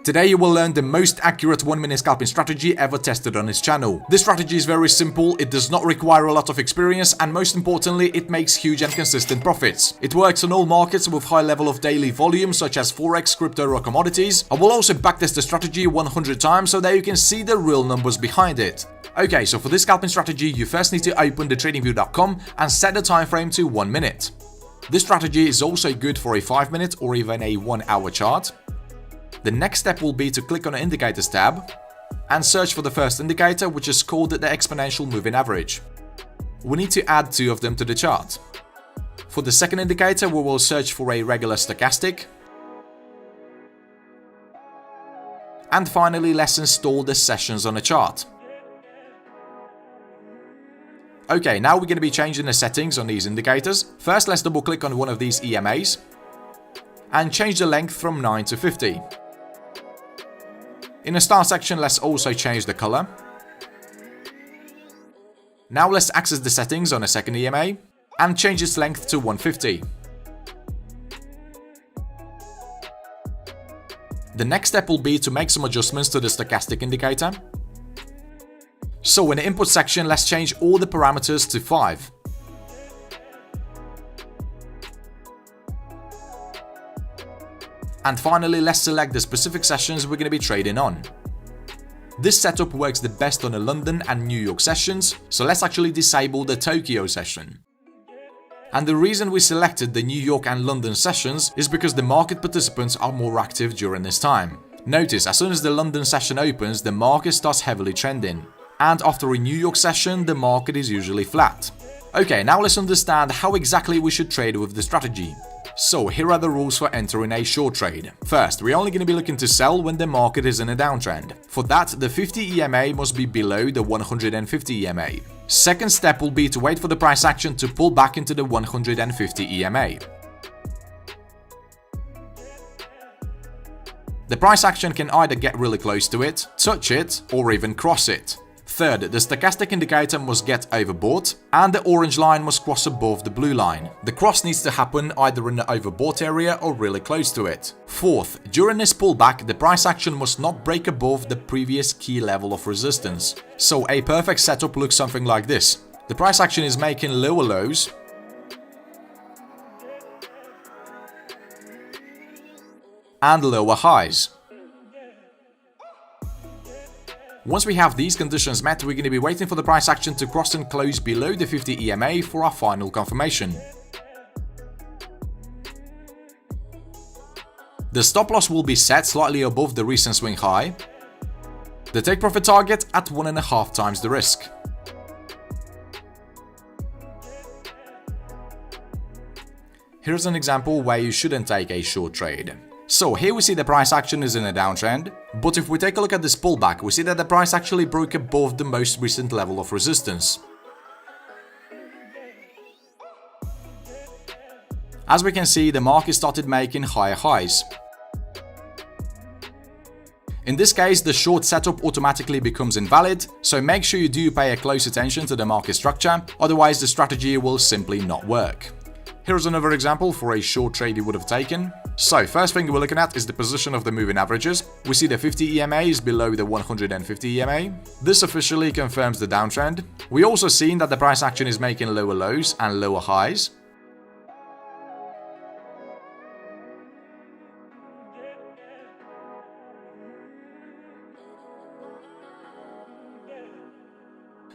Today you will learn the most accurate 1-minute scalping strategy ever tested on this channel. This strategy is very simple, it does not require a lot of experience, and most importantly, it makes huge and consistent profits. It works on all markets with high level of daily volume such as forex, crypto or commodities. I will also backtest the strategy 100 times so that you can see the real numbers behind it. Okay, so for this scalping strategy, you first need to open the tradingview.com and set the time frame to 1 minute. This strategy is also good for a 5-minute or even a 1-hour chart. The next step will be to click on the Indicators tab and search for the first indicator, which is called the exponential moving average. We need to add 2 of them to the chart. For the second indicator, we will search for a regular stochastic. And finally, let's install the sessions on the chart. Okay, now we're going to be changing the settings on these indicators. First, let's double click on one of these EMAs and change the length from 9 to 50. In the start section, let's also change the color. Now let's access the settings on the second EMA and change its length to 150. The next step will be to make some adjustments to the stochastic indicator. So in the input section, let's change all the parameters to 5. And finally, let's select the specific sessions we're going to be trading on. This setup works the best on the London and New York sessions, so let's actually disable the Tokyo session. And the reason we selected the New York and London sessions is because the market participants are more active during this time. Notice, as soon as the London session opens, the market starts heavily trending. And after a New York session, the market is usually flat. Okay, now let's understand how exactly we should trade with the strategy. So here are the rules for entering a short trade. First, we're only going to be looking to sell when the market is in a downtrend. For that, the 50 EMA must be below the 150 EMA. Second step will be to wait for the price action to pull back into the 150 EMA. The price action can either get really close to it, touch it, or even cross it. Third, the stochastic indicator must get overbought and the orange line must cross above the blue line. The cross needs to happen either in the overbought area or really close to it. Fourth, during this pullback, the price action must not break above the previous key level of resistance. So a perfect setup looks something like this. The price action is making lower lows and lower highs. Once we have these conditions met, we're going to be waiting for the price action to cross and close below the 50 EMA for our final confirmation. The stop loss will be set slightly above the recent swing high. The take profit target at 1.5 times the risk. Here's an example where you shouldn't take a short trade. So here we see the price action is in a downtrend, but if we take a look at this pullback, we see that the price actually broke above the most recent level of resistance. As we can see, the market started making higher highs. In this case, the short setup automatically becomes invalid, so make sure you do pay a close attention to the market structure, otherwise the strategy will simply not work. Here's another example for a short trade you would have taken. So first thing we're looking at is the position of the moving averages. We see the 50 EMA is below the 150 EMA. This officially confirms the downtrend. We also seen that the price action is making lower lows and lower highs.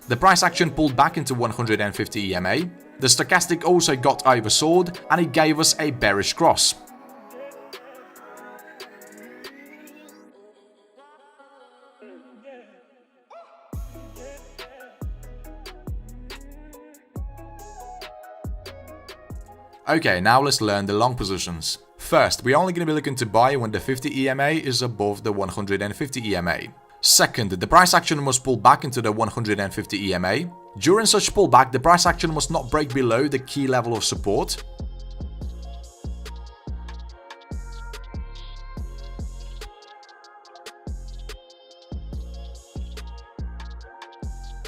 The price action pulled back into 150 EMA. The stochastic also got oversold and it gave us a bearish cross. Okay, now let's learn the long positions. First, we're only going to be looking to buy when the 50 EMA is above the 150 EMA. Second, the price action must pull back into the 150 EMA. During such pullback, the price action must not break below the key level of support.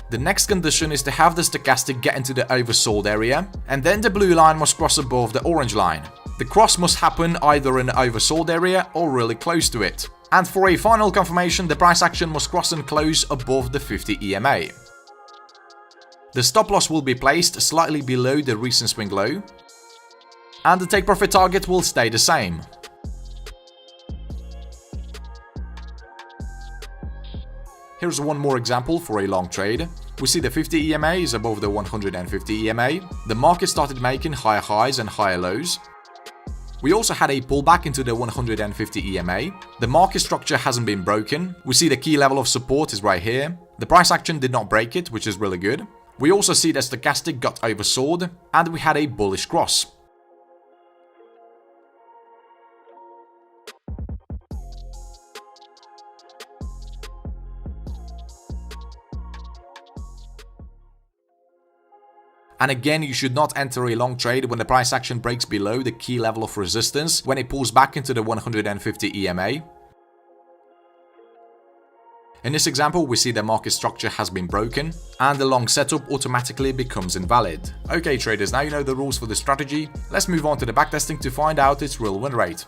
The next condition is to have the stochastic get into the oversold area, and then the blue line must cross above the orange line. The cross must happen either in the oversold area or really close to it. And for a final confirmation, the price action must cross and close above the 50 EMA. The stop loss will be placed slightly below the recent swing low, and the take profit target will stay the same. Here's one more example for a long trade. We see the 50 EMA is above the 150 EMA. The market started making higher highs and higher lows. We also had a pullback into the 150 EMA. The market structure hasn't been broken. We see the key level of support is right here. The price action did not break it, which is really good. We also see that stochastic got oversold, and we had a bullish cross. And again, you should not enter a long trade when the price action breaks below the key level of resistance when it pulls back into the 150 EMA. In this example, we see the market structure has been broken and the long setup automatically becomes invalid. Okay traders, now you know the rules for the strategy. Let's move on to the backtesting to find out its real win rate.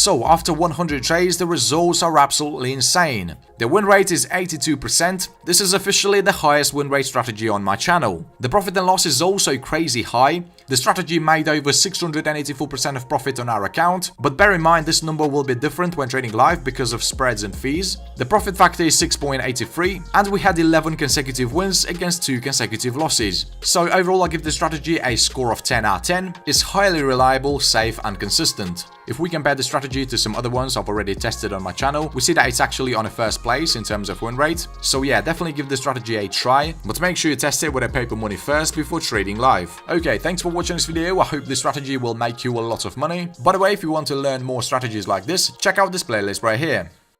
So after 100 trades, the results are absolutely insane. The win rate is 82%. This is officially the highest win rate strategy on my channel. The profit and loss is also crazy high. The strategy made over 684% of profit on our account, but bear in mind this number will be different when trading live because of spreads and fees. The profit factor is 6.83 and we had 11 consecutive wins against 2 consecutive losses. So overall I give the strategy a score of 10 out of 10. It's highly reliable, safe and consistent. If we compare the strategy to some other ones I've already tested on my channel, we see that it's actually on a first place in terms of win rate. So yeah, definitely give the strategy a try, but make sure you test it with a paper money first before trading live. Okay, thanks for watching this video. I hope this strategy will make you a lot of money. By the way, if you want to learn more strategies like this, check out this playlist right here.